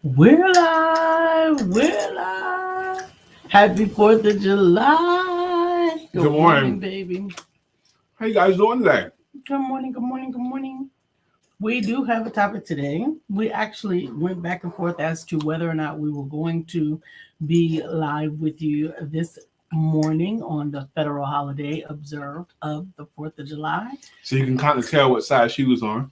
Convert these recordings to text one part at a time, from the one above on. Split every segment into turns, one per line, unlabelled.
We're live. We're live. Happy 4th of July.
Good morning.
Baby.
How you guys doing today?
Good morning. Good morning. Good morning. We do have a topic today. We actually went back and forth as to whether or not we were going to be live with you this morning on the federal holiday observed of the 4th of July.
So you can kind of tell what side she was on.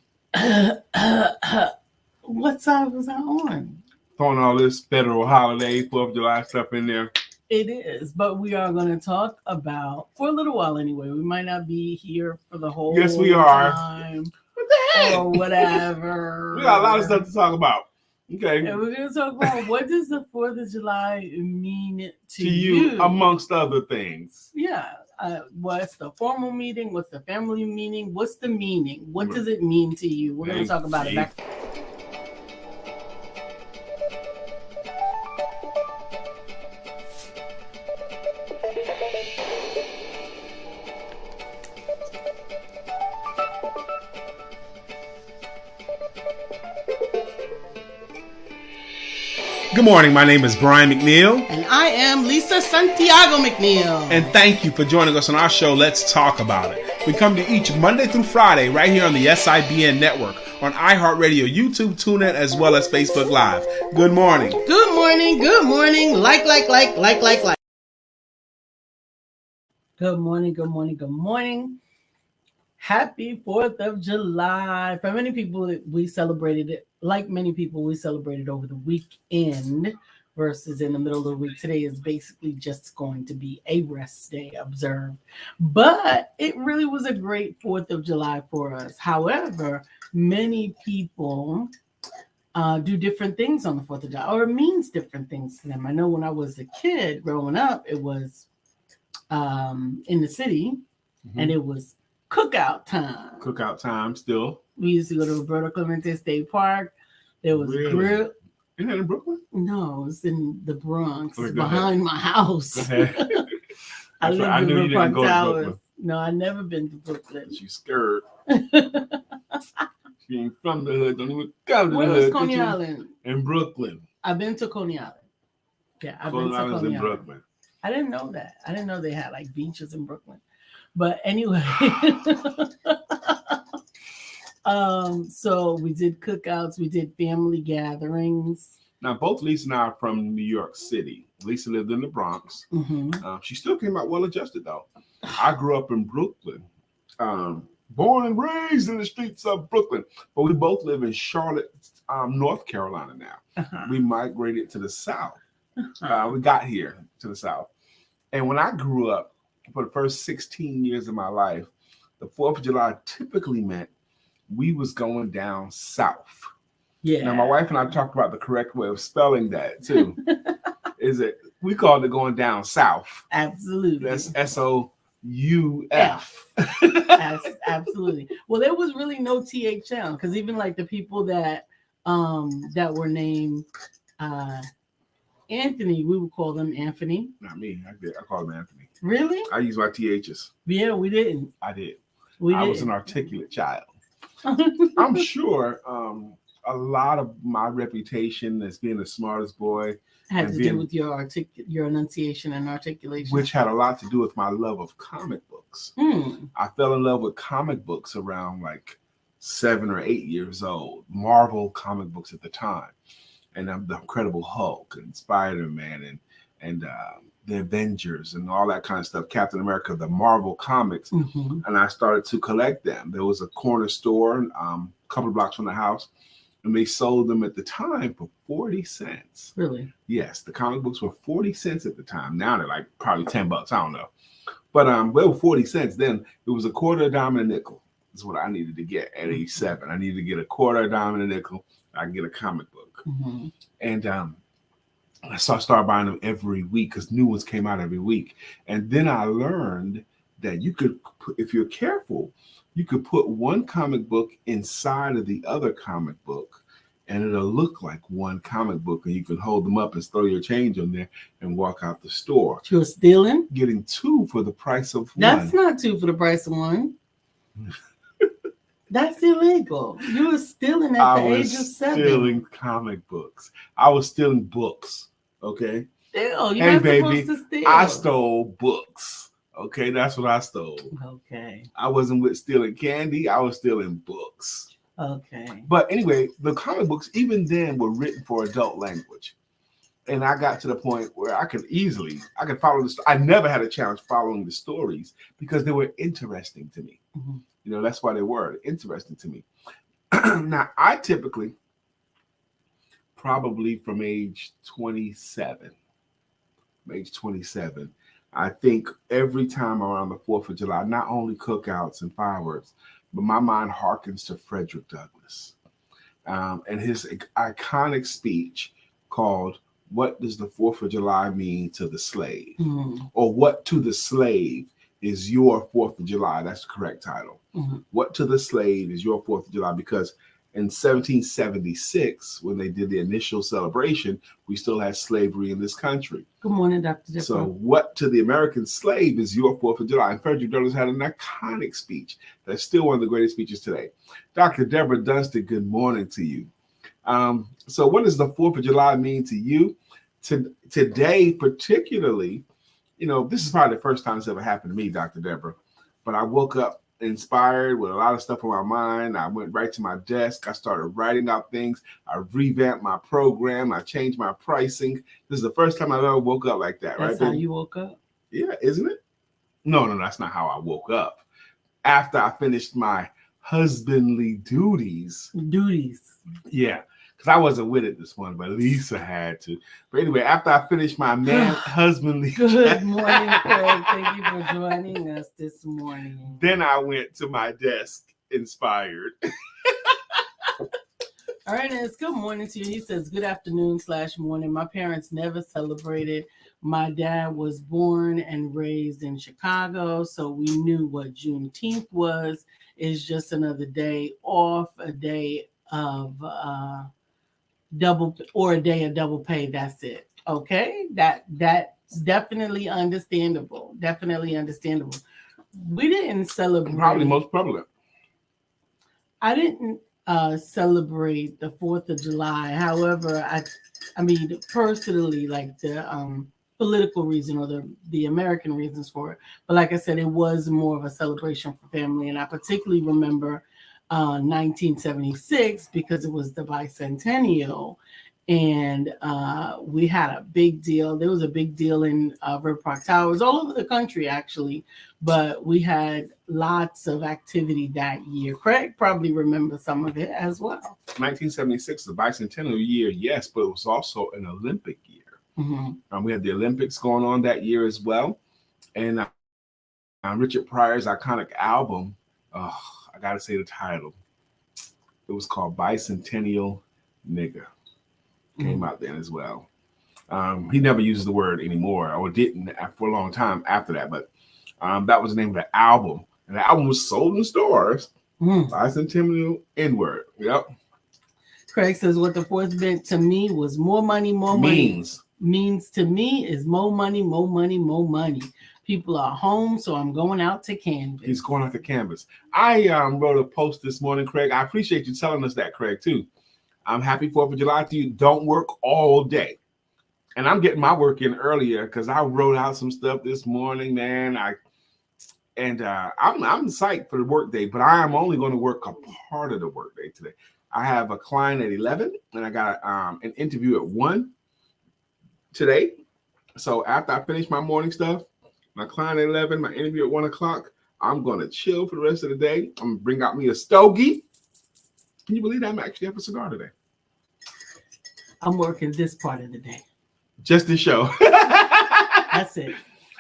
What side was I on?
Throwing all this federal holiday, 4th of July stuff in there.
It is, but we are going to talk about, for a little while anyway, we might not be here for the whole
Yes, we are.
time
What the heck?
or whatever.
We got a lot of stuff to talk about. Okay.
And we're going to talk about what does the 4th of July mean to
you, amongst other things.
Yeah. What's the formal meaning? What's the family meaning? What's the meaning? What does it mean to you? We're going to talk about it back.
Good morning. My name is Brian McNeill.
And I am Lisa Santiago McNeill.
And thank you for joining us on our show, Let's Talk About It. We come to each Monday through Friday right here on the SIBN network, on iHeartRadio, YouTube, TuneIn, as well as Facebook Live. Good morning.
Good morning. Good morning. Like. Good morning. Good morning. Good morning. Happy 4th of July. For many people, we celebrated it. Like many people, we celebrated over the weekend versus in the middle of the week. Today is basically just going to be a rest day observed. But it really was a great 4th of July for us. However, many people do different things on the 4th of July, or it means different things to them. I know when I was a kid growing up, it was in the city, and it was cookout time.
Cookout time still.
We used to go to Roberto Clemente State Park. There was Greer.
Isn't that in Brooklyn?
No, it's in the Bronx.
Oh,
it's behind my house. I live
I
in
knew you didn't go to
Towers.
Brooklyn.
No, I never been to Brooklyn.
She's scared. She ain't from the hood. Don't even come to
Where
the
was
hood.
Coney Island?
In Brooklyn.
I've been to Coney Island. Yeah, I've been to
Coney Island's
Coney
in
Island.
Brooklyn.
I didn't know that. I didn't know they had like beaches in Brooklyn. But anyway, so we did cookouts, we did family gatherings.
Now, both Lisa and I are from New York City. Lisa lived in the Bronx. She still came out well-adjusted, though. I grew up in Brooklyn, born and raised in the streets of Brooklyn. But we both live in Charlotte, North Carolina now. We migrated to the South. We got here to the South. And when I grew up, for the first 16 years of my life, the 4th of July typically meant we was going down south.
Yeah.
Now, my wife and I talked about the correct way of spelling that, too. We called it going down south.
Absolutely.
That's SOUF.
Absolutely. Well, there was really no THL, because even like the people that were named Anthony, we would call them Anthony.
Not me. I called him Anthony.
Really?
I use my THs.
Yeah, we didn't.
I did.
I
was an articulate child. I'm sure a lot of my reputation as being the smartest boy
had to do with your enunciation and articulation,
which had a lot to do with my love of comic books. I fell in love with comic books around like 7 or 8 years old. Marvel comic books at the time. And the Incredible Hulk and Spider-Man and the Avengers and all that kind of stuff, Captain America, the Marvel comics. And I started to collect them. There was a corner store a couple of blocks from the house, and they sold them at the time for 40 cents.
Really?
Yes, the comic books were 40 cents at the time. Now they're like probably $10. I don't know. But they were 40 cents then. It was a quarter, a dime, and a nickel. That's what I needed to get at age 7. I needed to get a quarter, a dime, and a nickel. I could get a comic book. And so I started buying them every week because new ones came out every week. And then I learned that you could, if you're careful, you could put one comic book inside of the other comic book, and it'll look like one comic book, and you can hold them up and throw your change on there and walk out the store.
You're stealing?
Getting 2 for the price of 1.
That's not 2 for the price of 1. That's illegal. You were stealing at
I
the age of
was
7.
stealing comic books. I was stealing books. Okay.
Still, you're
Hey,
not supposed
baby,
to steal.
I stole books. Okay, that's what I stole.
Okay.
I wasn't with stealing candy. I was stealing books.
Okay.
But anyway, the comic books, even then, were written for adult language. And I got to the point where I could follow the. I never had a challenge following the stories because they were interesting to me.
Mm-hmm.
You know, that's why they were interesting to me. Now, I typically, probably from age 27, I think every time around the 4th of July, not only cookouts and fireworks, but my mind harkens to Frederick Douglass and his iconic speech called "What Does the 4th of July Mean to the Slave?"
Mm-hmm.
Or "What to the Slave is Your 4th of July?" That's the correct title.
Mm-hmm.
What to the Slave is Your 4th of July? Because in 1776, when they did the initial celebration, we still had slavery in this country.
Good morning, Dr. Dipper.
So what to the American slave is Your 4th of July? And Frederick Douglass had an iconic speech that's still one of the greatest speeches today. Dr. Deborah Dunstan, good morning to you. So what does the 4th of July mean to you? Today, particularly, you know, this is probably the first time it's ever happened to me, Dr. Deborah, but I woke up inspired with a lot of stuff on my mind. I went right to my desk. I started writing out things. I revamped my program. I changed my pricing. This is the first time I've ever woke up like that.
That's
right?
How you woke up?
Yeah, isn't it? No, that's not how I woke up. After I finished my husbandly duties. Yeah, because I wasn't with it this morning, but Lisa had to. But anyway, after I finished my husbandly.
Good morning, Craig. Thank you for joining us this morning.
Then I went to my desk inspired.
All right, and it's good morning to you. He says, good afternoon / morning. My parents never celebrated. My dad was born and raised in Chicago, so we knew what Juneteenth was. It's just another day off, a day of double pay. That's it. Okay, that's definitely understandable. We didn't celebrate.
Probably most prevalent.
I didn't celebrate the 4th of July. However, I mean personally, like the political reason or the American reasons for it. But like I said, it was more of a celebration for family, and I particularly remember 1976 because it was the bicentennial, and we had a big deal. There was a big deal in River Park Towers, all over the country actually, but we had lots of activity that year. Craig probably remembers some of it as well.
1976, the bicentennial year, yes, but it was also an Olympic year. Mm-hmm. We had the Olympics going on that year as well, and Richard Pryor's iconic album, I gotta say the title. It was called Bicentennial Nigga. Came out then as well. He never uses the word anymore, or didn't for a long time after that. But that was the name of the album, and the album was sold in stores. Bicentennial N-word. Yep.
Craig says what the 4th meant to me was more money, more money. Means to me is more money, more money, more money. People are home, so I'm going out to canvas.
He's going out to canvas. I wrote a post this morning, Craig. I appreciate you telling us that, Craig, too. I'm happy 4th of July to you. Don't work all day. And I'm getting my work in earlier because I wrote out some stuff this morning, man. I'm psyched for the work day, but I am only going to work a part of the work day today. I have a client at 11, and I got an interview at 1 today. So after I finish my morning stuff, my client at 11, my interview at 1 o'clock, I'm going to chill for the rest of the day. I'm going to bring out me a stogie. Can you believe that I'm actually having a cigar today?
I'm working this part of the day.
Just to show.
That's it.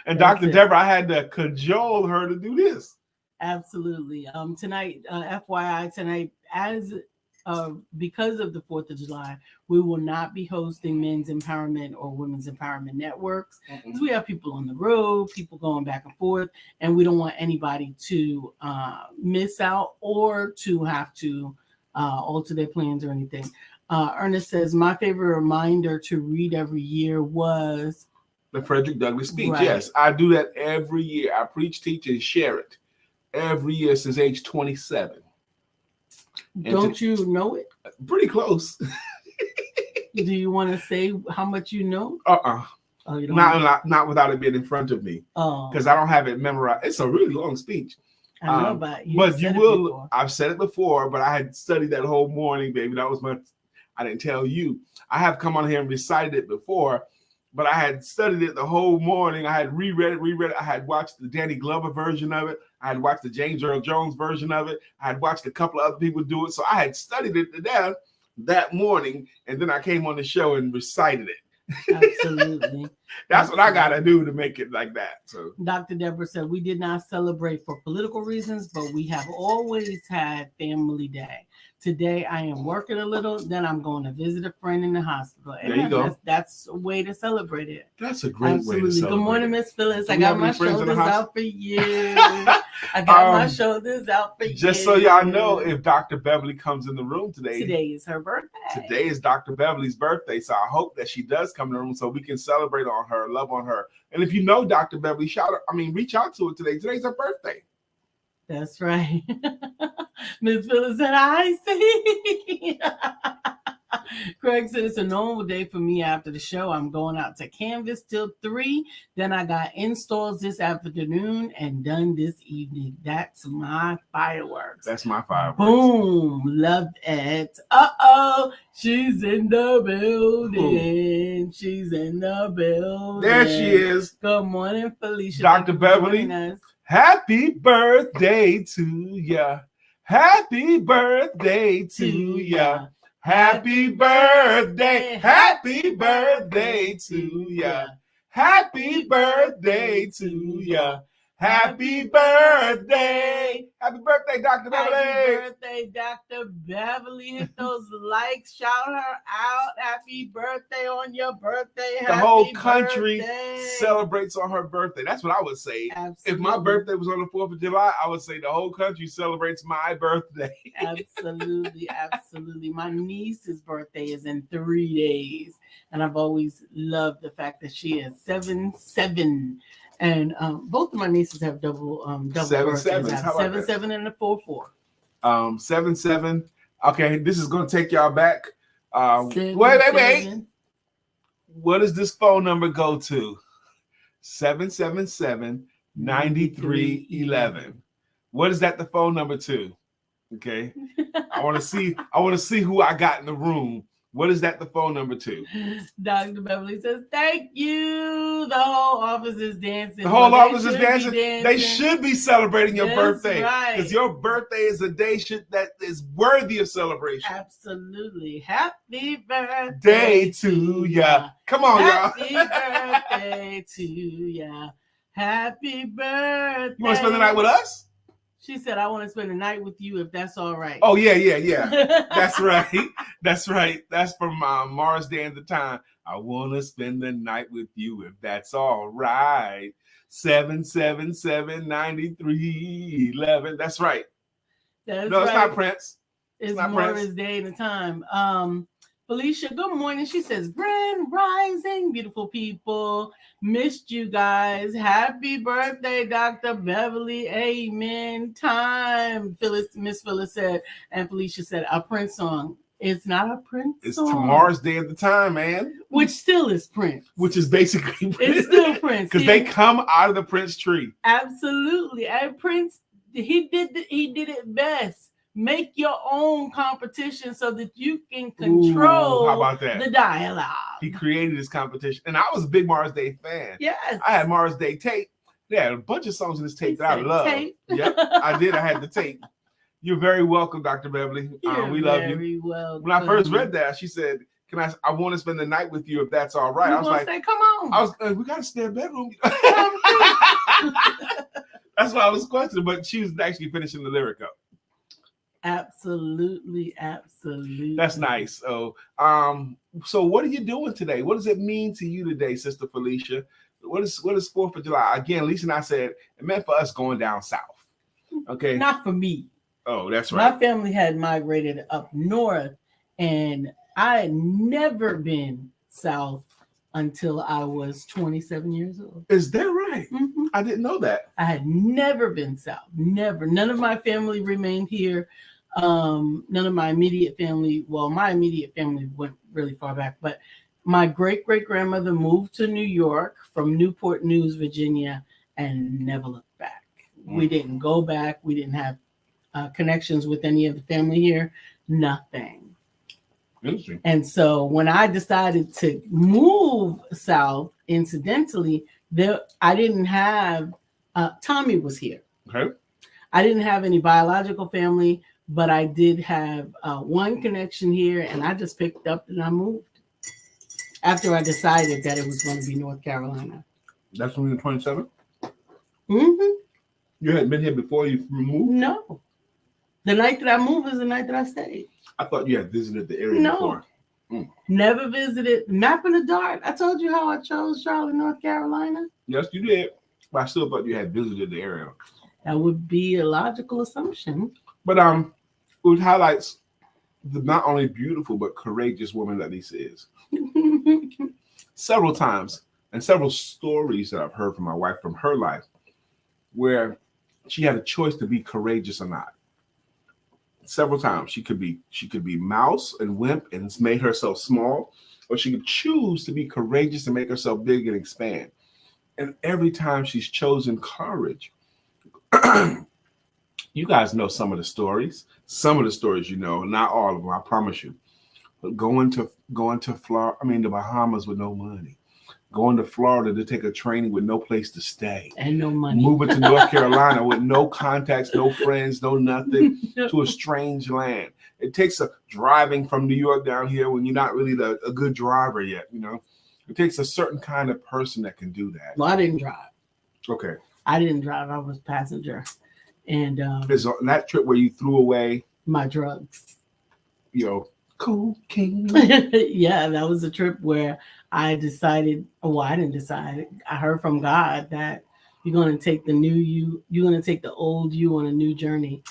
And Dr. Deborah, I had to cajole her to do this.
Absolutely. Tonight, FYI, tonight, because of the 4th of July, we will not be hosting men's empowerment or women's empowerment networks. Mm-hmm. We have people on the road, people going back and forth, and we don't want anybody to miss out or to have to alter their plans or anything. Ernest says, my favorite reminder to read every year was
the Frederick Douglass speech.
Right.
Yes, I do that every year. I preach, teach, and share it every year since age 27.
Don't you know it?
Pretty close.
Do you want to say how much you know? Oh, you don't.
Not without it being in front of me.
Oh,
Because I don't have it memorized. It's a really long speech.
I know about you.
But you will. I've said it before, but I had studied that whole morning, baby. That was I didn't tell you. I have come on here and recited it before, but I had studied it the whole morning. I had reread it. I had watched the Danny Glover version of it. I had watched the James Earl Jones version of it. I had watched a couple of other people do it. So I had studied it to death that morning, and then I came on the show and recited it.
Absolutely.
That's what I gotta do to make it like that. So
Dr. Deborah said we did not celebrate for political reasons, but we have always had family day. Today I am working a little, then I'm going to visit a friend in the hospital. And
there you go.
That's a way to celebrate it.
That's a great way to celebrate.
Good morning, Miss Phyllis.
Do
I got my shoulders out for you. I got my shoulders out for you.
Just so y'all know, if Dr. Beverly comes in the room today
is her birthday.
Today is Dr. Beverly's birthday. So I hope that she does come in the room so we can celebrate on her, love on her. And if you know Dr. Beverly, reach out to her today. Today's her birthday.
That's right. Miss Phyllis said, I see. Craig said, it's a normal day for me after the show. I'm going out to Canvas till 3. Then I got installs this afternoon and done this evening. That's my fireworks.
That's my fireworks.
Boom. Love it. Uh-oh. She's in the building. Ooh. She's in the building.
There she is.
Good morning, Felicia.
Dr. Beverly. Happy birthday to ya. Happy birthday to ya. Happy birthday. Happy birthday to ya. Happy birthday to ya. Happy birthday. Happy birthday, Dr. Beverly.
Happy birthday, Dr. Beverly. Hit those likes. Shout her out. Happy birthday on your birthday.
The whole country celebrates on her birthday. That's what I would say.
Absolutely.
If my birthday was on the 4th of July, I would say the whole country celebrates my birthday.
Absolutely. Absolutely. My niece's birthday is in 3 days. And I've always loved the fact that she is 7'7". And both of my nieces have double
7'7".
7'7" and a 4'4".
7'7". Okay, this is going to take y'all back. Wait. What does this phone number go to? 777-9311. What is that the phone number to? Okay. I want to see who I got in the room. What is that the phone number to?
Dr. Beverly says, thank you. The whole office is dancing.
The whole office is dancing. They should be celebrating your birthday. Because your birthday is a day that is worthy of celebration.
Absolutely. Happy birthday
to ya. Come on, y'all.
Happy birthday to ya. Happy birthday.
You want to spend the night with us?
She said, I want to spend the night with you if that's all right.
Oh, yeah. That's right. That's right. That's from Mars Day and the Time. I want to spend the night with you if that's all right. 777-9311. That's right.
That's
no,
right.
It's not Prince.
It's not Mars Day and the Time. Felicia, good morning. She says, Grand Rising, beautiful people. Missed you guys. Happy birthday, Dr. Beverly. Amen. Time. Miss Phyllis said, and Felicia said, a Prince song. It's not a Prince song.
It's Tomorrow's Day at the Time, man.
Which still is Prince.
Which is basically Prince.
It's still Prince.
Because they come out of the Prince tree.
Absolutely. And Prince, he did it best. Make your own competition so that you can control
how about that?
The dialogue.
He created this competition. And I was a big Mars Day fan.
Yes.
I had Mars Day tape. Yeah, a bunch of songs in this tape that I love. Yep, I did. I had the tape. You're very welcome, Dr. Beverly. We love you.
Very welcome.
When I first read that, she said, I want to spend the night with you if that's all right. I was like,
say, come on.
We got to stay in bedroom. That's why I was questioning, but she was actually finishing the lyric up.
Absolutely.
That's nice. So what are you doing today? What does it mean to you today, Sister Felicia? What is 4th of July? Again, Lisa and I said it meant for us going down south. Okay.
Not for me.
Oh, that's right.
My family had migrated up north, and I had never been south until I was 27 years old.
Is that right?
Mm-hmm.
I didn't know that.
I had never been south. Never. None of my family remained here. None of my immediate family, well, my immediate family went really far back, but my great great grandmother moved to New York from Newport News, Virginia, and never looked back. We didn't go back. We didn't have connections with any of the family here, nothing.
Interesting.
And so when I decided to move south, incidentally, there I didn't have Tommy was here.
Okay.
I didn't have any biological family, but I did have one connection here, and I just picked up and I moved after I decided that it was going to be North Carolina.
That's when you were 27?
Mm-hmm.
You hadn't been here before you moved?
No. The night that I moved was the night that I stayed.
I thought you had visited the area
No.
before.
Never visited. Map in the dark. I told you how I chose Charlotte, North Carolina.
Yes, you did. But I still thought you had visited the area.
That would be a logical assumption.
But it highlights the not only beautiful but courageous woman that Lisa is. Several times and several stories that I've heard from my wife from her life where she had a choice to be courageous or not. Several times she could be mouse and wimp and made herself small, or she could choose to be courageous and make herself big and expand. And every time she's chosen courage. You guys know some of the stories. Some of the stories you know, not all of them, I promise you. But going to Florida, the Bahamas with no money. Going to Florida to take a training with no place to stay.
And no money.
Moving to North Carolina with no contacts, no friends, no nothing, to a strange land. It takes a driving from New York down here when you're not really a good driver yet, you know. It takes a certain kind of person that can do that.
Well, I didn't drive.
Okay.
I didn't drive. I was passenger. And
is on that trip where you threw away
my drugs.
Cocaine.
Yeah, that was a trip where I decided, I didn't decide. I heard from God that you're going to take the new you, you're going to take the old you on a new journey.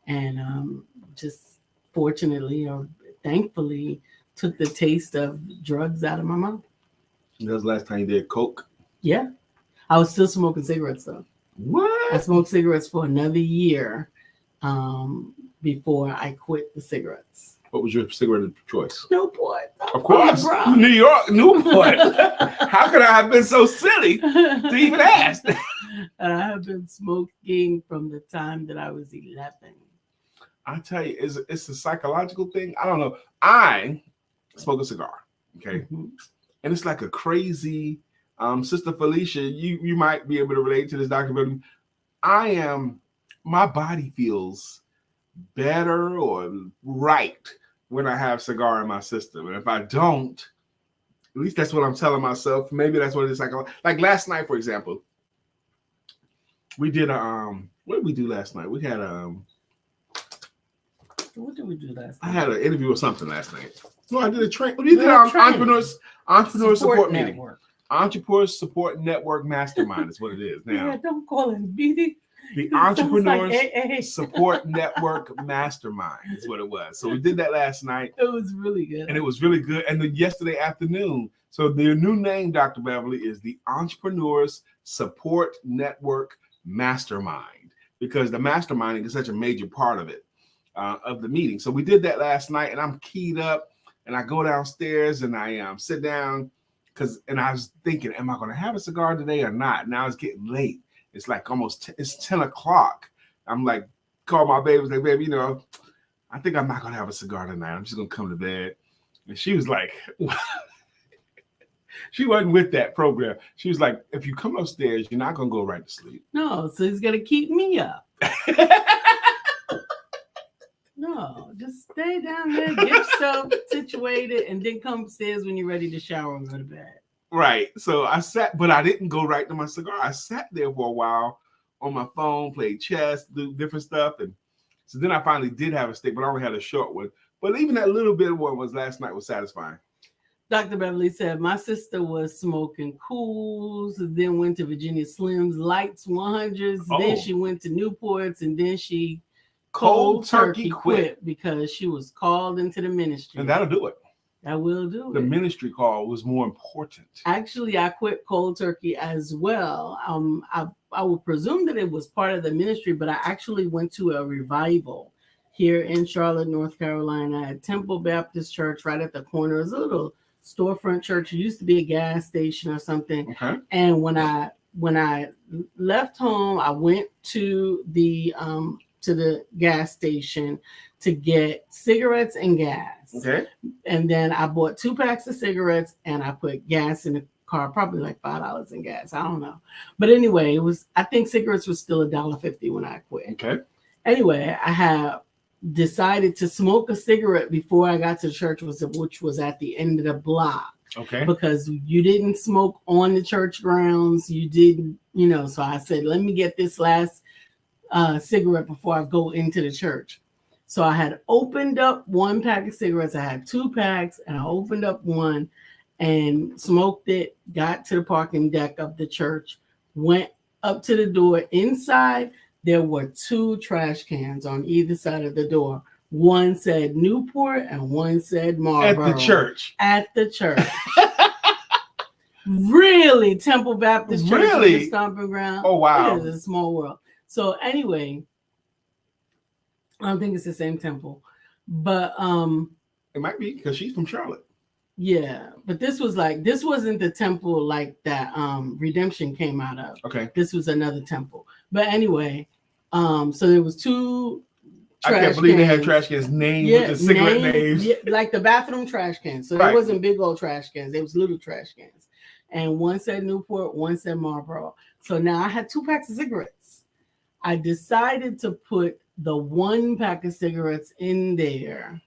And just fortunately or thankfully took the taste of drugs out of my mouth.
That was the last time you did coke?
Yeah. I was still smoking cigarettes though.
What?
I smoked cigarettes for another year before I quit the cigarettes.
What was your cigarette of choice?
Newport.
Of course. New York, Newport. How could I have been so silly to even ask?
I have been smoking from the time that I was 11.
I tell you, it's a psychological thing. I don't know. I smoke a cigar, okay? Mm-hmm. And it's like a crazy, Sister Felicia, you might be able to relate to this, Dr. But my body feels better or right when I have cigar in my system. And if I don't, at least that's what I'm telling myself. Maybe that's what it is. Like last night, for example, we did what did we do last night? We had
what did we do last night?
I had an interview or something last night. No, I did a train. We did entrepreneur support meeting. Entrepreneur Support Network Mastermind is what it is now.
Yeah, don't call it BD.
The Entrepreneurs Support Network Mastermind is what it was. So we did that last night.
It was really good.
And it was really good. And then yesterday afternoon. So their new name, Dr. Beverly, is the Entrepreneurs Support Network Mastermind, because the masterminding is such a major part of it, of the meeting. So we did that last night, and I'm keyed up, and I go downstairs and I sit down and I was thinking, am I going to have a cigar today or not? Now it's getting late. It's like it's 10 o'clock. I'm like, call my baby, like, baby, I think I'm not going to have a cigar tonight. I'm just going to come to bed. And she was like, she wasn't with that program. She was like, if you come upstairs, you're not going to go right to sleep.
No, so he's going to keep me up. No, just stay down there, get yourself situated, and then come upstairs when you're ready to shower and go to bed.
Right. So I sat, but I didn't go right to my cigar. I sat there for a while on my phone, played chess, do different stuff. And so then I finally did have a stick, but I only had a short one. But even that little bit of one was last night was satisfying.
Dr. Beverly said, my sister was smoking Cools, then went to Virginia Slims, Lights 100s. Oh. Then she went to Newports, and then she cold turkey quit because she was called into the ministry.
And that'll do it.
That will do it.
The ministry call was more important.
Actually, I quit cold turkey as well. I would presume that it was part of the ministry, but I actually went to a revival here in Charlotte, North Carolina, at Temple Baptist Church, right at the corner. It was a little storefront church. It used to be a gas station or something.
Okay.
And when I left home, I went to the gas station to get cigarettes and gas.
Okay.
And then I bought 2 packs of cigarettes and I put gas in the car, probably like $5 in gas. I don't know. But anyway, I think cigarettes was still $1.50 when I quit.
Okay.
Anyway, I have decided to smoke a cigarette before I got to church, which was at the end of the block.
Okay.
Because you didn't smoke on the church grounds. You didn't, so I said, let me get this last cigarette before I go into the church. So I had opened up 1 pack of cigarettes. I had 2 packs and I opened up 1 and smoked it, got to the parking deck of the church, went up to the door. Inside, there were 2 trash cans on either side of the door. One said Newport and one said Marlboro.
At the church.
At the church. Really? Temple Baptist Church?
Really?
Stomping ground?
Oh, wow.
It is a small world. So anyway, I don't think it's the same temple. But
it might be because she's from Charlotte.
Yeah, but this wasn't the temple like that Redemption came out of.
Okay.
This was another temple. But anyway, so there was 2
I can't believe they had trash cans named with the cigarette names.
Yeah, like the bathroom trash cans. So
Right.
It wasn't big old trash cans. It was little trash cans. And one said Newport, one said Marlboro. So now I had 2 packs of cigarettes. I decided to put the 1 pack of cigarettes in there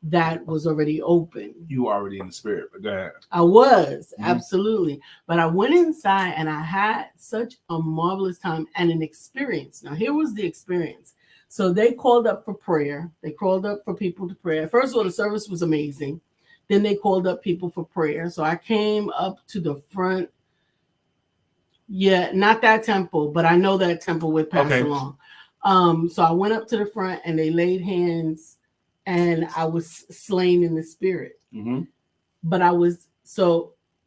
that was already open.
You were already in the spirit, but go ahead.
I was, absolutely. But I went inside and I had such a marvelous time and an experience. Now, here was the experience. So they called up for prayer. They called up for people to pray. First of all, the service was amazing. Then they called up people for prayer. So I came up to the front. Yeah, not that temple, but I know that temple with Pastor Long. So I went up to the front and they laid hands and I was slain in the spirit.
Mm-hmm.
But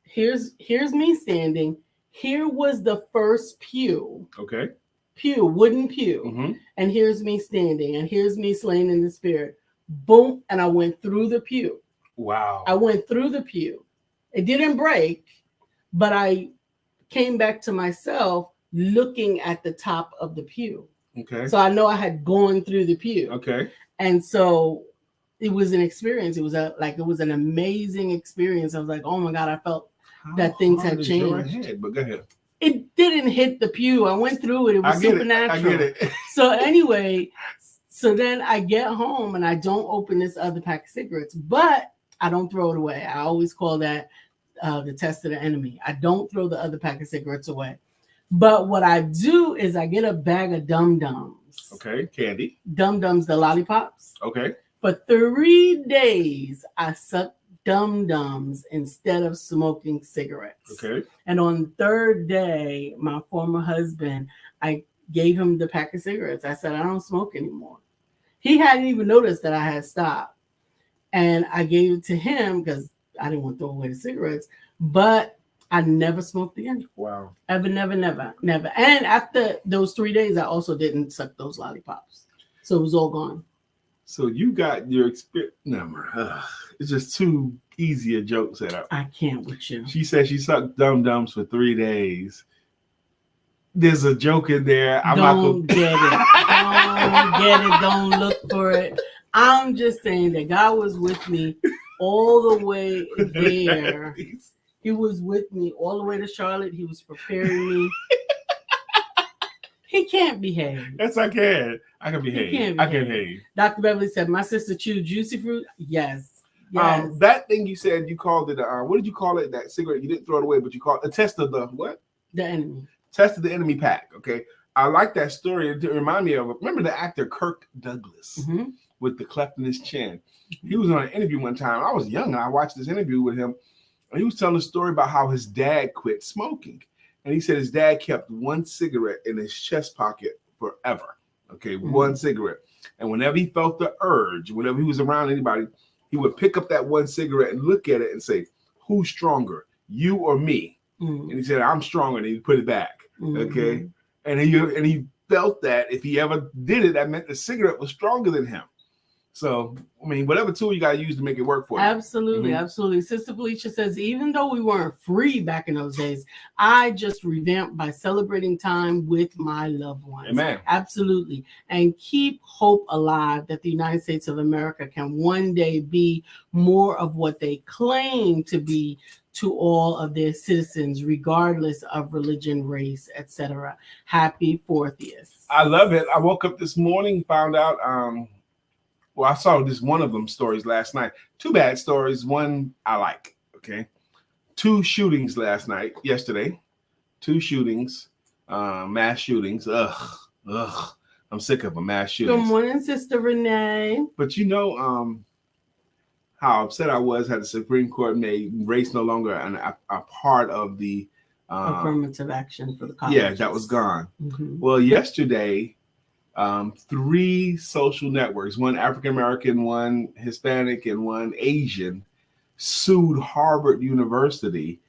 here's me standing. Here was the first pew.
Okay.
Wooden pew.
Mm-hmm.
And here's me standing and here's me slain in the spirit. Boom. And I went through the pew.
Wow.
I went through the pew. It didn't break, but I came back to myself looking at the top of the pew.
Okay.
So I know I had gone through the pew.
Okay.
And so it was an experience. It was an amazing experience. I was like, oh my God, I felt that things had changed.
But go ahead.
It didn't hit the pew. I went through it. It was supernatural.
I get it.
So anyway, so then I get home and I don't open this other pack of cigarettes, but I don't throw it away. I always call that the test of the enemy. I don't throw the other pack of cigarettes away. But what I do is I get a bag of dum-dums.
Okay, candy.
Dum-dums, the lollipops.
Okay.
For 3 days, I sucked dum-dums instead of smoking cigarettes.
Okay.
And on the 3rd day, my former husband, I gave him the pack of cigarettes. I said, I don't smoke anymore. He hadn't even noticed that I had stopped. And I gave it to him because I didn't want to throw away the cigarettes. But I never smoked again.
Wow.
Ever, never. And after those 3 days, I also didn't suck those lollipops. So it was all gone.
So you got your experience. It's just too easy a joke set up.
I can't with you.
She said she sucked dum-dums for 3 days. There's a joke in there.
Don't get it. Don't look for it. I'm just saying that God was with me all the way there. He was with me all the way to Charlotte. He was preparing me. He can't behave.
Yes, I can. I can behave. I can behave.
Dr. Beverly said, my sister chewed juicy fruit. Yes.
That thing you said, you called it, what did you call it? That cigarette, you didn't throw it away, but you called it a test of the what?
The enemy.
Test of the enemy pack. Okay. I like that story. It remind me of, remember the actor Kirk Douglas with the cleft in his chin? He was on an interview one time. I was young and I watched this interview with him. And he was telling a story about how his dad quit smoking. And he said his dad kept 1 cigarette in his chest pocket forever. Okay, 1 cigarette. And whenever he felt the urge, whenever he was around anybody, he would pick up that 1 cigarette and look at it and say, who's stronger, you or me? And he said, I'm stronger. And he put it back. Okay. And he felt that if he ever did it, that meant the cigarette was stronger than him. So, I mean, whatever tool you got to use to make it work for you.
Absolutely, absolutely. Sister Felicia says, even though we weren't free back in those days, I just revamped by celebrating time with my loved ones.
Amen.
Absolutely. And keep hope alive that the United States of America can one day be more of what they claim to be to all of their citizens, regardless of religion, race, etc. Happy 40th.
I love it. I woke up this morning, found out, well, I saw this one of them stories last night. Two bad stories. One I like. Okay. 2 shootings yesterday. 2 shootings, mass shootings. Ugh. I'm sick of them, mass shootings.
Good morning, Sister Renee.
But you know how upset I was had the Supreme Court made race no longer a part of the
affirmative action for the colleges.
Yeah, that was gone. Well, yesterday, 3 social networks, one African American, one Hispanic, and one Asian, sued Harvard University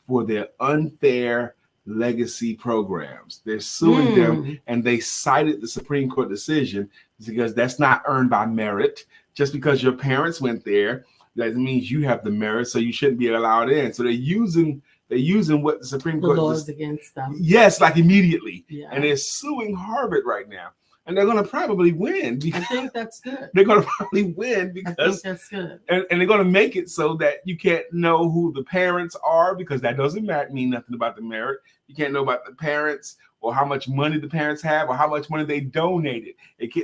for their unfair legacy programs. They're suing them, and they cited the Supreme Court decision because that's not earned by merit. Just because your parents went there, that means you have the merit, so you shouldn't be allowed in. So they're using what the Supreme Court
laws against them.
Yes, like immediately.
Yeah.
And they're suing Harvard right now. And they're going to probably win.
I think that's good.
They're going to probably win because
I think that's good.
And they're going to make it so that you can't know who the parents are, because that doesn't mean nothing about the merit. You can't know about the parents or how much money the parents have or how much money they donated.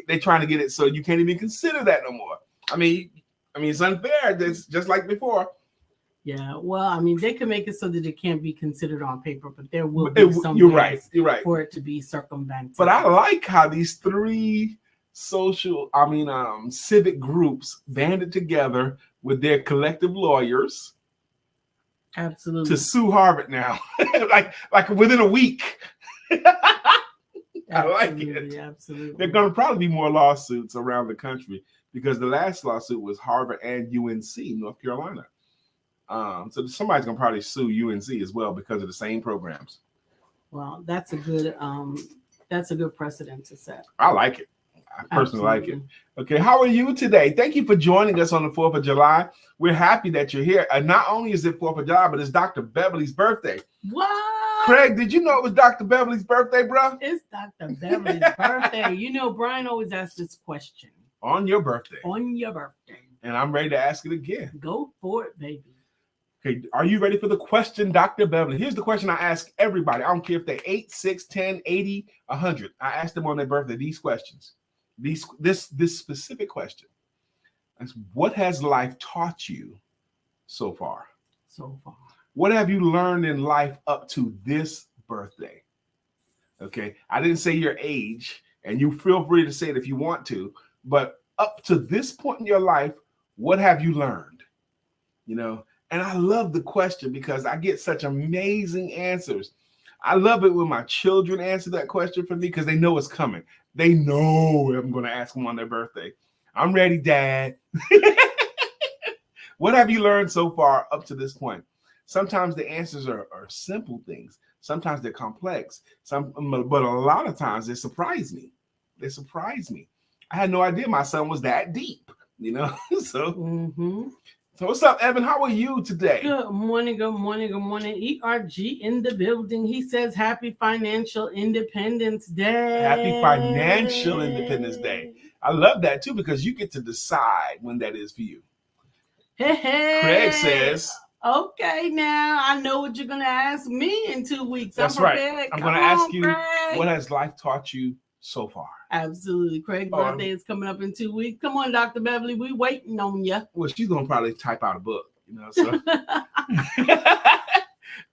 They're trying to get it so you can't even consider that no more. I mean, it's unfair. It's just like before.
Yeah, well, I mean, they can make it so that it can't be considered on paper, but there will be some ways for it to be circumvented.
But I like how these 3 civic groups banded together with their collective lawyers.
Absolutely.
To sue Harvard now, like within a week. I like it.
Absolutely.
There are going to probably be more lawsuits around the country because the last lawsuit was Harvard and UNC, North Carolina. So somebody's gonna probably sue UNC as well because of the same programs.
Well, that's a good precedent to set.
I like it. I personally like it. Okay, how are you today? Thank you for joining us on the 4th of July. We're happy that you're here. And not only is it 4th of July, but it's Dr. Beverly's birthday.
What?
Craig, did you know it was Dr. Beverly's birthday, bro?
It's Dr. Beverly's birthday. You know, Brian always asks this question.
On your birthday.
On your birthday.
And I'm ready to ask it again.
Go for it, baby.
Okay, are you ready for the question, Dr. Beverly? Here's the question I ask everybody. I don't care if they're 8, 6, 10, 80, 100. I ask them on their birthday these questions. This specific question. That's, what has life taught you so far?
So far.
What have you learned in life up to this birthday? Okay, I didn't say your age, and you feel free to say it if you want to, but up to this point in your life, what have you learned? You know, and I love the question because I get such amazing answers. I love it when my children answer that question for me because they know it's coming. They know I'm going to ask them on their birthday. I'm ready, Dad. What have you learned so far up to this point? Sometimes the answers are simple things. Sometimes they're complex. But a lot of times they surprise me. They surprise me. I had no idea my son was that deep, you know? So what's up, Evan? How are you today?
Good morning, good morning, good morning. ERG in the building. He says happy Financial Independence Day.
Happy Financial Independence Day. I love that too because you get to decide when that is for you.
Hey.
Craig says,
okay, now I know what you're going to ask me in 2 weeks.
That's right. I'm going to ask you, Craig, what has life taught you so far?
Absolutely. Craig's birthday is coming up in 2 weeks. Come on, Dr. Beverly. We waiting on you.
Well, she's going to probably type out a book, you know, so.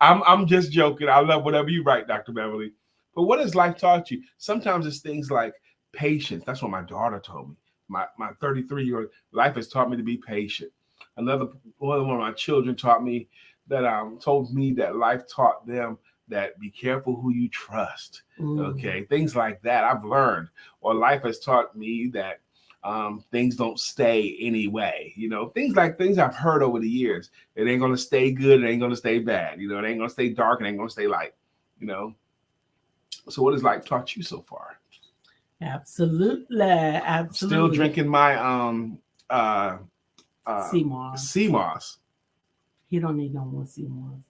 I'm just joking. I love whatever you write, Dr. Beverly. But what has life taught you? Sometimes it's things like patience. That's what my daughter told me. My 33-year-old life has taught me to be patient. One of my children taught me that told me that life taught them that be careful who you trust. Okay, things like that I've learned. Or life has taught me that things don't stay anyway. You know, things I've heard over the years. It ain't gonna stay good. It ain't gonna stay bad. You know, it ain't gonna stay dark. It ain't gonna stay light. You know. So what has life taught you so far?
Absolutely. Absolutely.
Still drinking my
sea moss.
sea moss.
He don't need no more sea moss.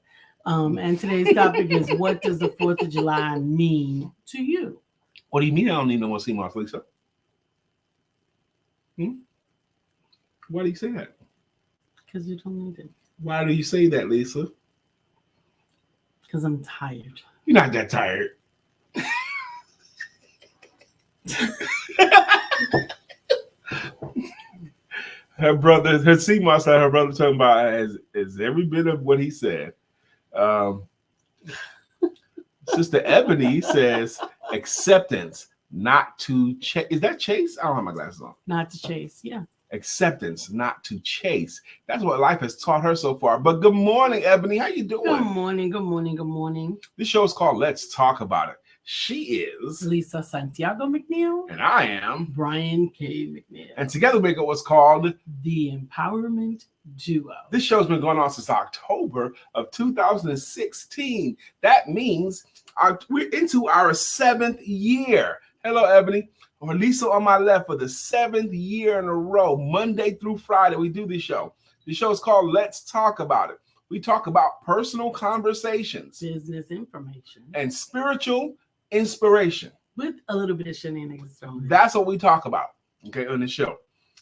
And today's topic is, what does the 4th of July mean to you?
What do you mean I don't need no more sea moss, Lisa? Why do you say that?
Because you don't need it.
Why do you say that, Lisa?
Because I'm tired.
You're not that tired. Her brother, her sea moss that her brother talking about is every bit of what he said. Sister Ebony says acceptance, not to chase. Is that chase? I don't have my glasses on.
Not to chase, yeah.
Acceptance, not to chase. That's what life has taught her so far. But good morning, Ebony. How you doing?
Good morning, good morning, good morning.
This show is called Let's Talk About It. She is
Lisa Santiago McNeill.
And I am
Brian K. McNeill.
And together we make up what's called
The Empowerment Duo.
This show's been going on since October of 2016. That means we're into our 7th year. Hello, Ebony. Or Lisa on my left for the 7th year in a row. Monday through Friday, we do this show. The show is called Let's Talk About It. We talk about personal conversations,
business information,
and spiritual inspiration.
With a little bit of shenanigans.
That's what we talk about, okay, on the show.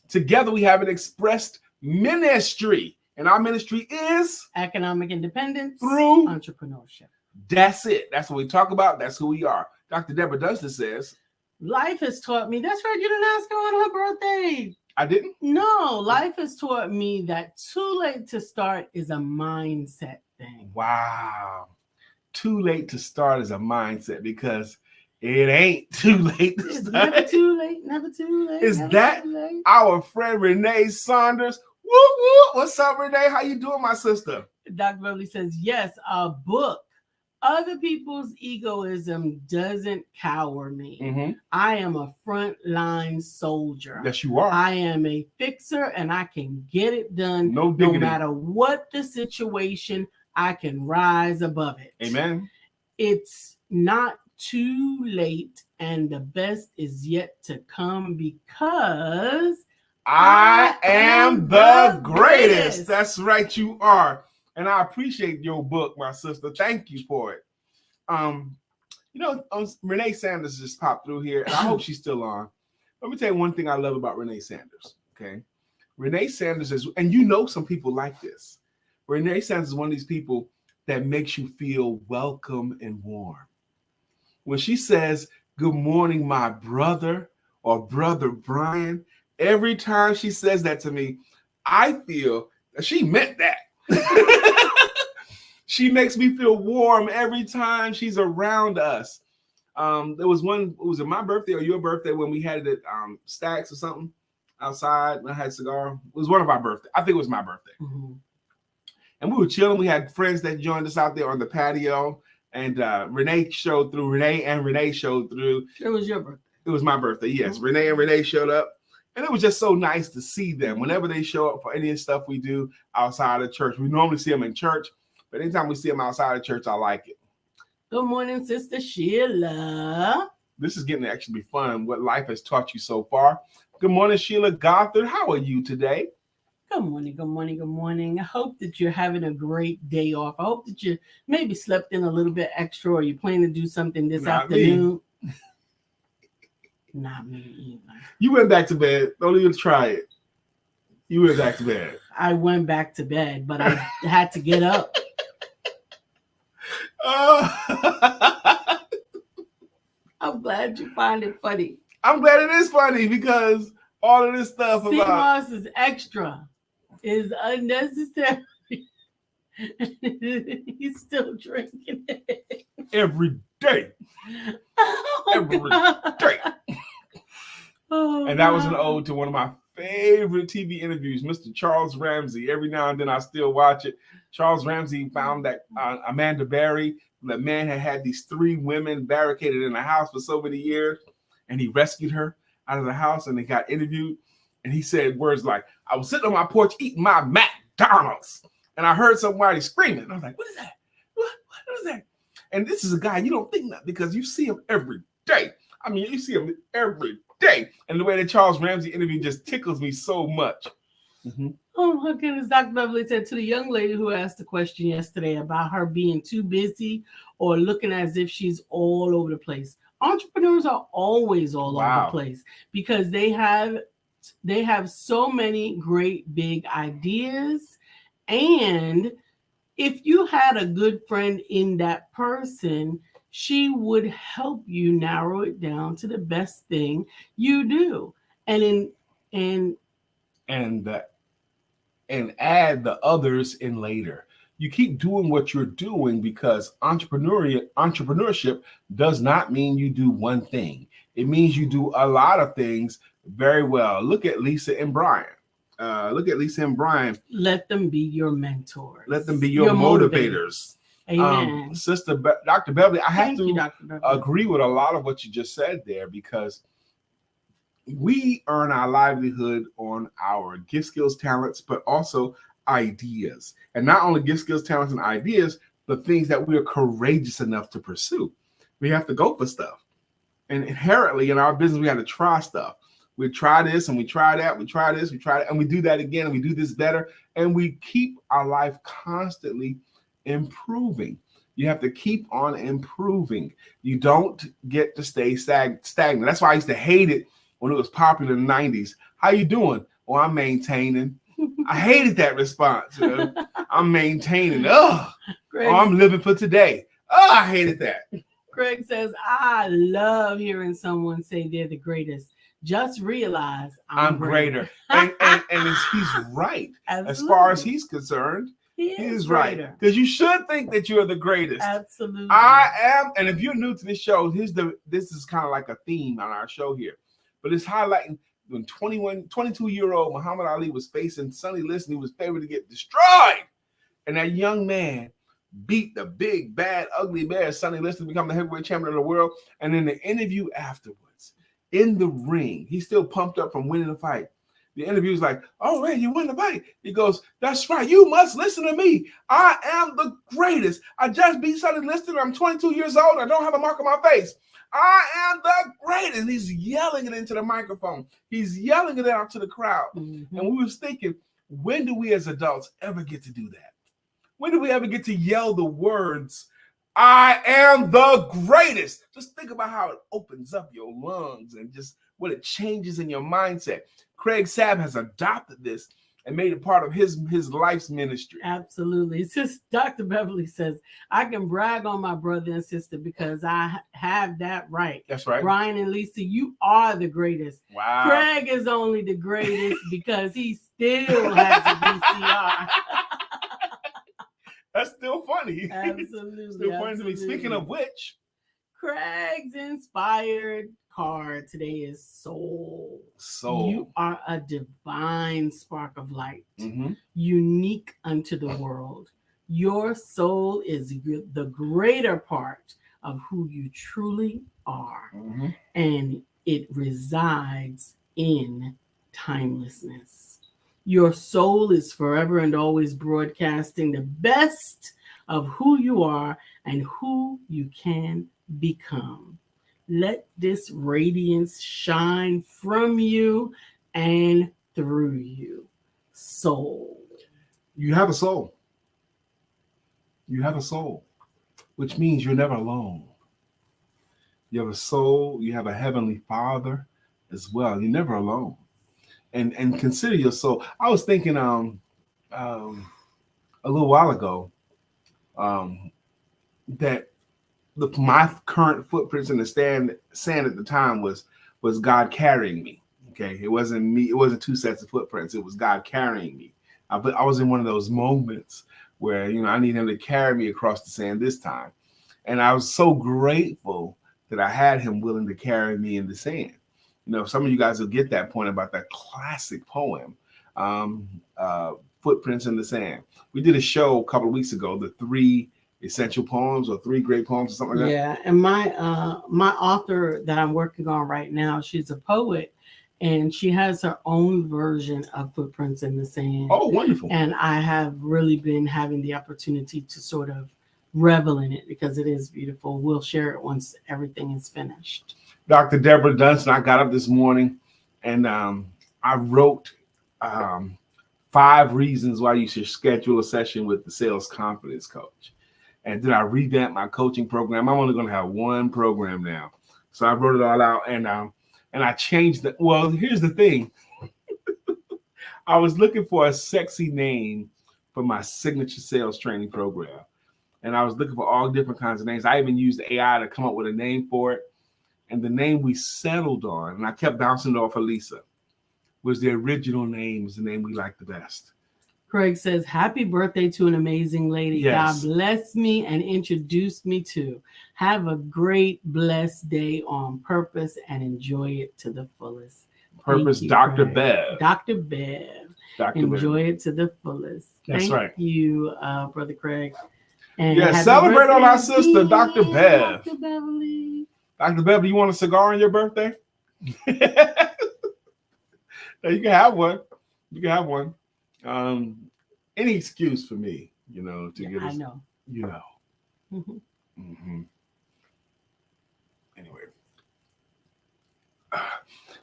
Together, we have an expressed ministry. And our ministry is
economic independence
through
entrepreneurship.
That's it. That's what we talk about. That's who we are. Dr. Deborah Dunstan says,
life has taught me. That's right. You didn't ask her on her birthday.
I didn't?
No. Life has taught me that too late to start is a mindset thing.
Wow. Too late to start is a mindset because it ain't too late to start.
Never too late. Never too late.
Is
never
that
too late.
Our friend Renee Saunders? Woo, woo. What's up, Renee? How you doing, my sister?
Dr. Beverly says, yes, a book. Other people's egoism doesn't cower me.
Mm-hmm.
I am a frontline soldier.
Yes, you are.
I am a fixer and I can get it done.
No
matter what the situation, I can rise above it.
Amen.
It's not too late and the best is yet to come because
I am the greatest. That's right, you are. And I appreciate your book, my sister. Thank you for it. Renee Sanders just popped through here, and I hope she's still on. Let me tell you one thing I love about Renee Sanders, okay? Renee Sanders is, and you know some people like this. Renee Sanders is one of these people that makes you feel welcome and warm. When she says, good morning, my brother, or brother Brian, every time she says that to me, I feel that she meant that. She makes me feel warm every time she's around us. There was one, was it my birthday or your birthday when we had it at Stacks or something outside and I had a cigar? It was one of our birthdays. I think it was my birthday. Mm-hmm. And we were chilling. We had friends that joined us out there on the patio. And Renee showed through. Renee showed through.
It was your birthday.
It was my birthday, yes. Mm-hmm. Renee showed up. And it was just so nice to see them whenever they show up for any of the stuff we do outside of church. We normally see them in church, but anytime we see them outside of church, I like it.
Good morning, Sister Sheila.
This is getting to actually be fun, what life has taught you so far. Good morning, Sheila Gothard. How are you today?
Good morning, good morning, good morning. I hope that you're having a great day off. I hope that you maybe slept in a little bit extra or you plan to do something this afternoon. Not me either.
You went back to bed. Don't even try it. You went back to bed.
I went back to bed, but I had to get up. I'm glad you find it funny.
I'm glad it is funny because all of this stuff
sea moss is extra, is unnecessary. He's still drinking it
every day. Every day.
Oh,
and that was an ode to one of my favorite TV interviews, Mr. Charles Ramsey. Every now and then I still watch it. Charles Ramsey found that Amanda Berry, the man had these 3 women barricaded in a house for so many years, and he rescued her out of the house, and they got interviewed. And he said words like, I was sitting on my porch eating my McDonald's, and I heard somebody screaming. And I was like, what is that? What is that? And this is a guy you don't think that because you see him every day. I mean, you see him every day. And the way that Charles Ramsey interview just tickles me so much. Mm-hmm.
Oh my goodness, Dr. Beverly said to the young lady who asked the question yesterday about her being too busy or looking as if she's all over the place. Entrepreneurs are always all over the place because they have so many great big ideas. And if you had a good friend in that person, she would help you narrow it down to the best thing you do. And
add the others in later. You keep doing what you're doing because entrepreneurship does not mean you do one thing. It means you do a lot of things very well. Look at Lisa and Brian.
Let them be your mentors.
Let them be your motivators.
Amen.
Dr. Beverly, I have to agree with a lot of what you just said there because we earn our livelihood on our gift, skills, talents, but also ideas. And not only gift, skills, talents, and ideas, but things that we are courageous enough to pursue. We have to go for stuff. And inherently in our business, we have to try stuff. We try this and we try that. We try this, we try that, and we do that again, and we do this better. And we keep our life constantly improving. You have to keep on improving. You don't get to stay stagnant. That's why I used to hate it when it was popular in the 90s. How you doing? Oh, I'm maintaining. I hated that response. You know? I'm maintaining. I'm living for today. Oh, I hated that.
Craig says, I love hearing someone say they're the greatest. Just realize I'm greater.
and he's right. Absolutely. As far as he's concerned, he's right. Because you should think that you're the greatest.
Absolutely.
I am. And if you're new to this show, this is kind of like a theme on our show here. But it's highlighting when 22-year-old Muhammad Ali was facing Sonny Liston, he was favored to get destroyed. And that young man beat the big, bad, ugly bear, Sonny Liston, to become the heavyweight champion of the world. And in the interview afterwards, in the ring, he's still pumped up from winning the fight. The interview's like, oh, man, you won the fight. He goes, that's right. You must listen to me. I am the greatest. I just beat Sonny Liston. I'm 22 years old. I don't have a mark on my face. I am the greatest. He's yelling it into the microphone. He's yelling it out to the crowd. Mm-hmm. And we was thinking, when do we as adults ever get to do that? When do we ever get to yell the words, I am the greatest? Just think about how it opens up your lungs and just what it changes in your mindset. Craig Sabb has adopted this and made it part of his life's ministry.
Absolutely. It's just Dr. Beverly says, I can brag on my brother and sister because I have that right.
That's right.
Brian and Lisa, you are the greatest.
Wow.
Craig is only the greatest because he still has a VCR.
That's still funny.
Absolutely.
Still funny to me. Speaking of which,
Craig's inspired card today is soul.
Soul.
You are a divine spark of light, unique unto the world. Your soul is the greater part of who you truly are, and it resides in timelessness. Your soul is forever and always broadcasting the best of who you are and who you can become. Let this radiance shine from you and through you. Soul.
You have a soul. You have a soul, which means you're never alone. You have a soul. You have a heavenly Father as well. You're never alone. And consider your soul. I was thinking a little while ago that my current footprints in the sand at the time was God carrying me. Okay, it wasn't me. It wasn't two sets of footprints. It was God carrying me. I was in one of those moments where I need Him to carry me across the sand this time, and I was so grateful that I had Him willing to carry me in the sand. Some of you guys will get that point about that classic poem, Footprints in the Sand. We did a show a couple of weeks ago, the 3 essential poems or 3 great poems or something like that.
Yeah, and my author that I'm working on right now, she's a poet, and she has her own version of Footprints in the Sand.
Oh, wonderful.
And I have really been having the opportunity to sort of revel in it because it is beautiful. We'll share it once everything is finished.
Dr. Deborah Dunstan. I got up this morning and I wrote 5 reasons why you should schedule a session with the sales confidence coach. And then I revamped my coaching program. I'm only going to have one program now. So I wrote it all out and I changed it. Well, here's the thing. I was looking for a sexy name for my signature sales training program. And I was looking for all different kinds of names. I even used AI to come up with a name for it. And the name we settled on, and I kept bouncing it off of Lisa, was the original name, is the name we liked the best.
Craig says, happy birthday to an amazing lady.
Yes.
God bless me and introduce me to. Have a great, blessed day on purpose and enjoy it to the fullest.
Purpose,
you,
Dr.
Craig.
Bev.
Dr. Bev.
Dr.
Enjoy
Bev.
it to the fullest.
That's
Thank
right.
you, Brother Craig. And
yeah, celebrate on our sister, Dr. Bev.
Dr. Beverly.
Dr. Bev, you want a cigar on your birthday? No, you can have one. You can have one. Any excuse for me, to get us.
I know.
Mm-hmm. Mm-hmm. Anyway.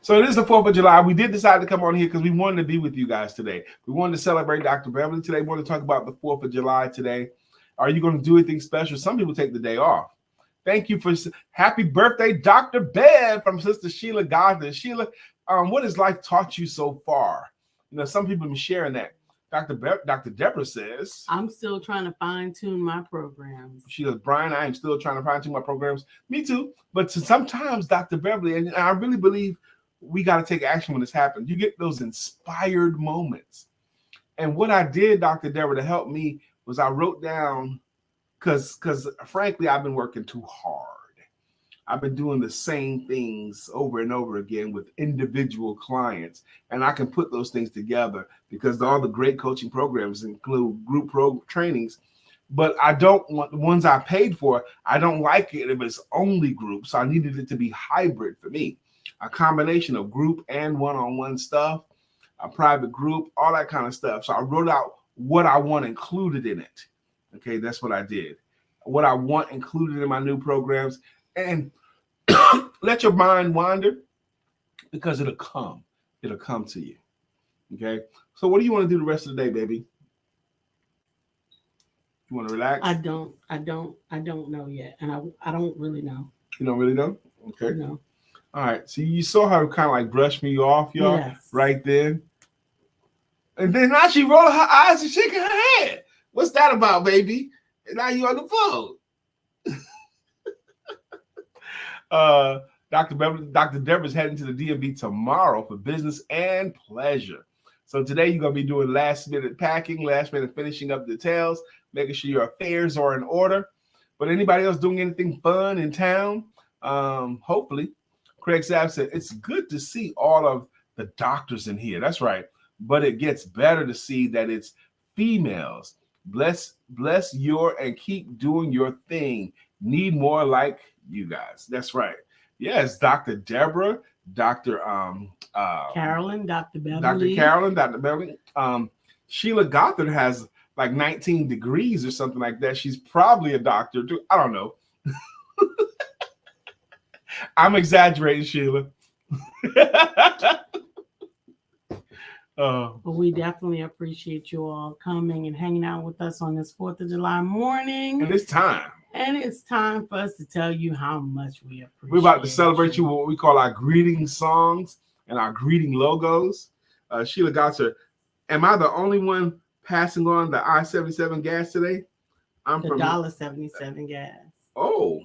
So it is the 4th of July. We did decide to come on here because we wanted to be with you guys today. We wanted to celebrate Dr. Beverly today. We want to talk about the 4th of July today. Are you going to do anything special? Some people take the day off. Thank you for happy birthday, Dr. Bev, from Sister Sheila Goddard. Sheila, what has life taught you so far? Some people have been sharing that. Dr. Deborah says,
I'm still trying to fine-tune my programs.
She goes, Brian, I am still trying to fine-tune my programs. Me too. But sometimes, Dr. Beverly, and I really believe we got to take action when this happens. You get those inspired moments. And what I did, Dr. Deborah, to help me was I wrote down, because frankly, I've been working too hard. I've been doing the same things over and over again with individual clients, and I can put those things together because all the great coaching programs include group trainings, but I don't want the ones I paid for. I don't like it if it's only group, so I needed it to be hybrid for me, a combination of group and one-on-one stuff, a private group, all that kind of stuff. So I wrote out what I want included in it. Okay, that's what I did. What I want included in my new programs. And let your mind wander because it'll come. It'll come to you. Okay. So what do you want to do the rest of the day, baby? You want to relax?
I don't know yet. And I don't really know.
You don't really know? Okay.
No.
All right. So you saw how it kind of like brushed me off, y'all,
yes.
right then. And then now she rolled her eyes and shaking her head. What's that about, baby? And now you on the phone. Dr. Deborah's heading to the DMV tomorrow for business and pleasure. So today you're going to be doing last minute packing, last minute finishing up details, making sure your affairs are in order. But anybody else doing anything fun in town? Hopefully. Craig Sapp said, it's good to see all of the doctors in here. That's right. But it gets better to see that it's females. Bless your and keep doing your thing. Need more like you guys. That's right. Yes, Dr. Deborah, Dr.
Carolyn, Dr. Beverly.
Dr. Carolyn, Dr. Beverly. Sheila Goddard has like 19 degrees or something like that. She's probably a doctor too. I don't know. I'm exaggerating, Sheila.
But we definitely appreciate you all coming and hanging out with us on this 4th of July morning.
And it's time.
And it's time for us to tell you how much we appreciate.
We're about to celebrate you with what we call our greeting songs and our greeting logos. Sheila Gottzer, am I the only one passing on the I-77 gas today? I'm
the
from
$1.77 gas.
Oh.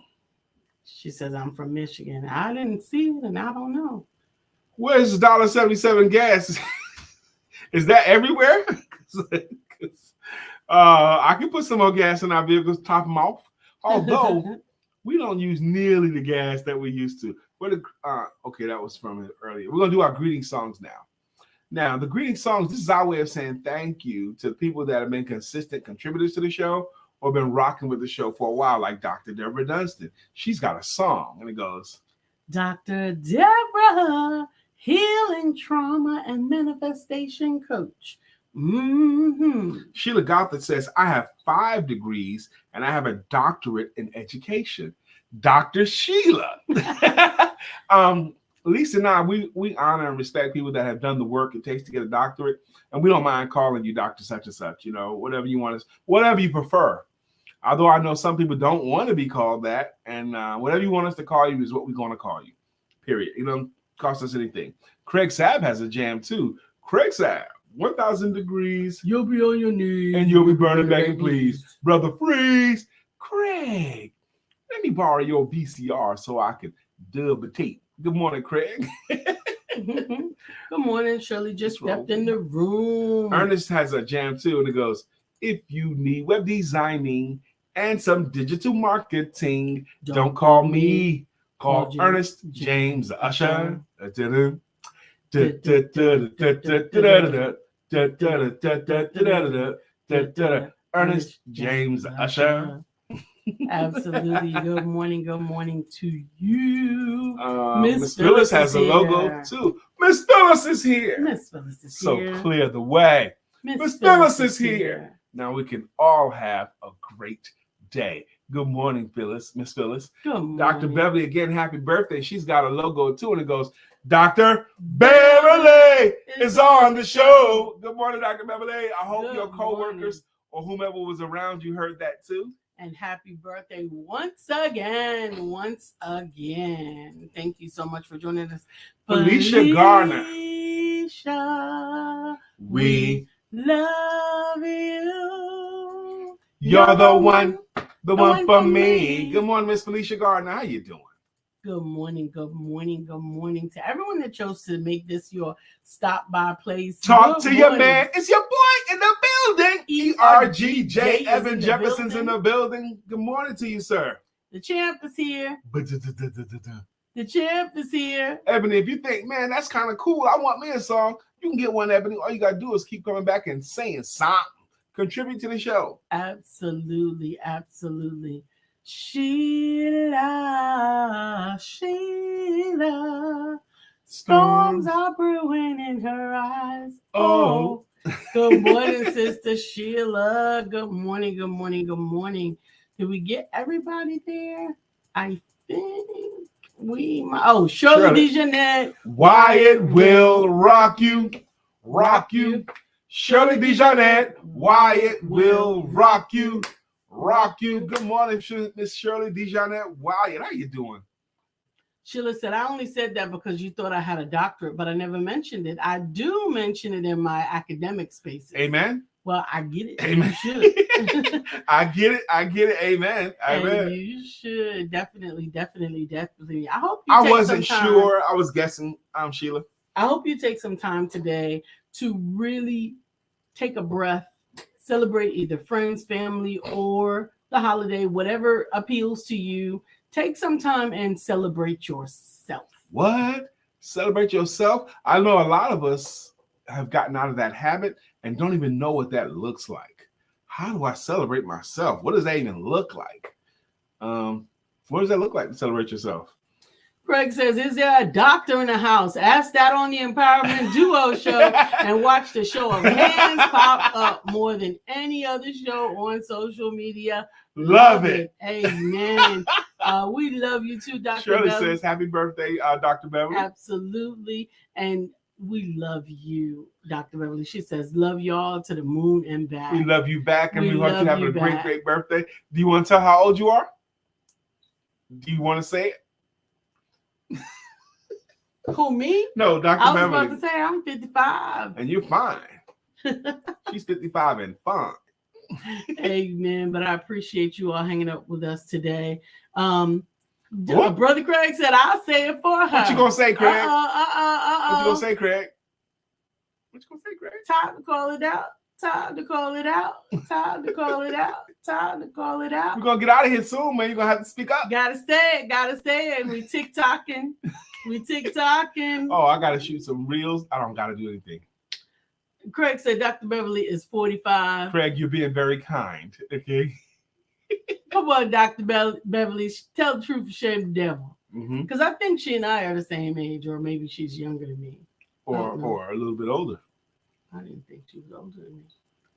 She says, I'm from Michigan. I didn't see it, and I don't know.
Where's the $1.77 gas? Is that everywhere? I can put some more gas in our vehicles, top them off. Although we don't use nearly the gas that we used to. Okay, that was from earlier. We're going to do our greeting songs now. Now, the greeting songs, this is our way of saying thank you to people that have been consistent contributors to the show or been rocking with the show for a while, like Dr. Deborah Dunstan. She's got a song, and it goes,
Dr. Deborah, healing trauma and manifestation coach. Mm-hmm.
Sheila Gothard says, I have 5 degrees and I have a doctorate in education. Dr. Sheila. Lisa and I, we honor and respect people that have done the work it takes to get a doctorate, and we don't mind calling you Dr. Such and Such, whatever you want, whatever you prefer. Although I know some people don't want to be called that, and whatever you want us to call you is what we're going to call you, period. It don't cost us anything. Craig Sabb has a jam too. Craig Sabb, 1,000 degrees.
You'll be on your knees.
And you'll be burning back and please. Brother Freeze. Craig, let me borrow your VCR so I can dub the tape. Good morning, Craig.
Good morning. Shirley just stepped in the room.
Ernest has a jam too, and it goes, if you need web designing and some digital marketing, don't call me. Call Ernest James the Usher. Ernest James the Usher.
Absolutely. Good morning to you.
Miss Phyllis has a logo too. Miss Phyllis is here.
Miss Phyllis is
here. So clear the way. Miss Phyllis is here. Now we can all have a great day. Good morning, Phyllis. Miss Phyllis.
Good morning.
Dr. Beverly, again, happy birthday. She's got a logo too, and it goes, Dr. Beverly is on the show. Good morning, Dr. Beverly. I hope your coworkers or whomever was around you heard that too.
And happy birthday once again. Thank you so much for joining us.
Felicia Garner.
We love you.
You're the one for me. Good morning, Miss Felicia Gardner. How you doing?
Good morning to everyone that chose to make this your stop by place.
Talk to your man. It's your boy in the building. ERGJ Evan Jefferson's in the building. Good morning to you, sir.
The champ is here. The champ is here.
Ebony, if you think, man, that's kind of cool, I want me a song, you can get one, Ebony. All you got to do is keep coming back and saying something. Contribute to the show.
Absolutely. Sheila, storms are brewing in her eyes. Oh, good morning, Sister Sheila. Good morning. Did we get everybody there? I think we might. Oh, Shirley DeJohnette.
Wyatt will rock you. Shirley DeJohnette. Wyatt will rock you. Good morning, Miss Shirley DeJohnette Wyatt. How you doing?
Sheila said, I only said that because you thought I had a doctorate, but I never mentioned it. I do mention it in my academic spaces.
Amen.
Well, I get it.
Amen.
You should.
I get it. Amen.
And you should definitely. I hope you
I wasn't sure. I was guessing. Sheila.
I hope you take some time today to really take a breath. Celebrate either friends, family, or the holiday, whatever appeals to you. Take some time and celebrate yourself.
What? Celebrate yourself? I know a lot of us have gotten out of that habit and don't even know what that looks like. How do I celebrate myself? What does that even look like? What does that look like to celebrate yourself?
Craig says, is there a doctor in the house? Ask that on the Empowerment Duo show and watch the show of hands pop up more than any other show on social media.
Love it.
Amen. We love you too, Dr.
Shirley
Beverly.
says, happy birthday, Dr. Beverly.
Absolutely. And we love you, Dr. Beverly. She says, love y'all to the moon and back.
We love you back, and we want you to have a great birthday. Do you want to tell how old you are? Do you want to say it?
Who, me?
No, Dr. Beverly.
I was about to say I'm 55.
And you're fine. She's 55 and fine.
Amen. But I appreciate you all hanging up with us today. Brother Craig said, I'll say it for her.
What you gonna say, Craig? What you gonna say, Craig?
Time to call it out.
We're gonna get out of here soon, man. You're gonna have to speak up.
Gotta say it. We TikToking.
Oh, I gotta shoot some reels. I don't gotta do anything.
Craig said Dr. Beverly is 45.
Craig, you're being very kind. Okay.
Come on, Dr. Beverly. Tell the truth and shame the devil. Because I think she and I are the same age, or maybe she's younger than me.
Or a little bit older.
I didn't think she was older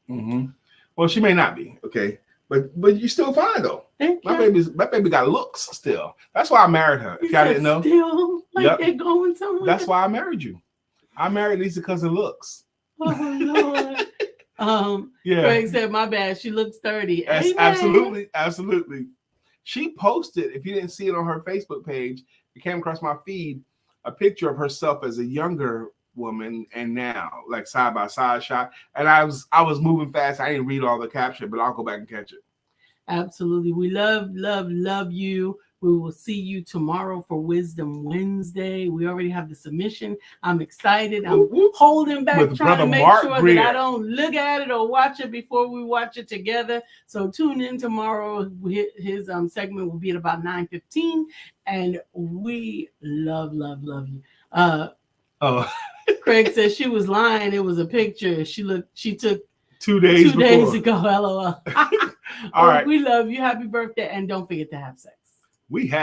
than me.
Well, she may not be. Okay. But you still fine though.
Thank
My
you.
baby got looks still. That's why I married her. If y'all didn't know,
Still, like
Yep.
they're going somewhere.
That's why I married you. I married Lisa because of looks.
Oh Lord.
Yeah.
Craig said, "My bad. She looks 30."
Absolutely. She posted, if you didn't see it on her Facebook page, it came across my feed, a picture of herself as a younger woman and now, like side by side shot. And I was moving fast. I didn't read all the caption, but I'll go back and catch it.
Absolutely. We love you. We will see you tomorrow for Wisdom Wednesday. We already have the submission. I'm excited. I'm holding back,
With
trying to
Brother
make
Mark
sure
Greer.
that I don't look at it or watch it before we watch it together. So tune in tomorrow. His segment will be at about 9:15. And we love you. Craig says she was lying. It was a picture. She took
2 days
two days
before.
ago. LOL.
All right.
We love you. Happy birthday. And don't forget to have sex.
We had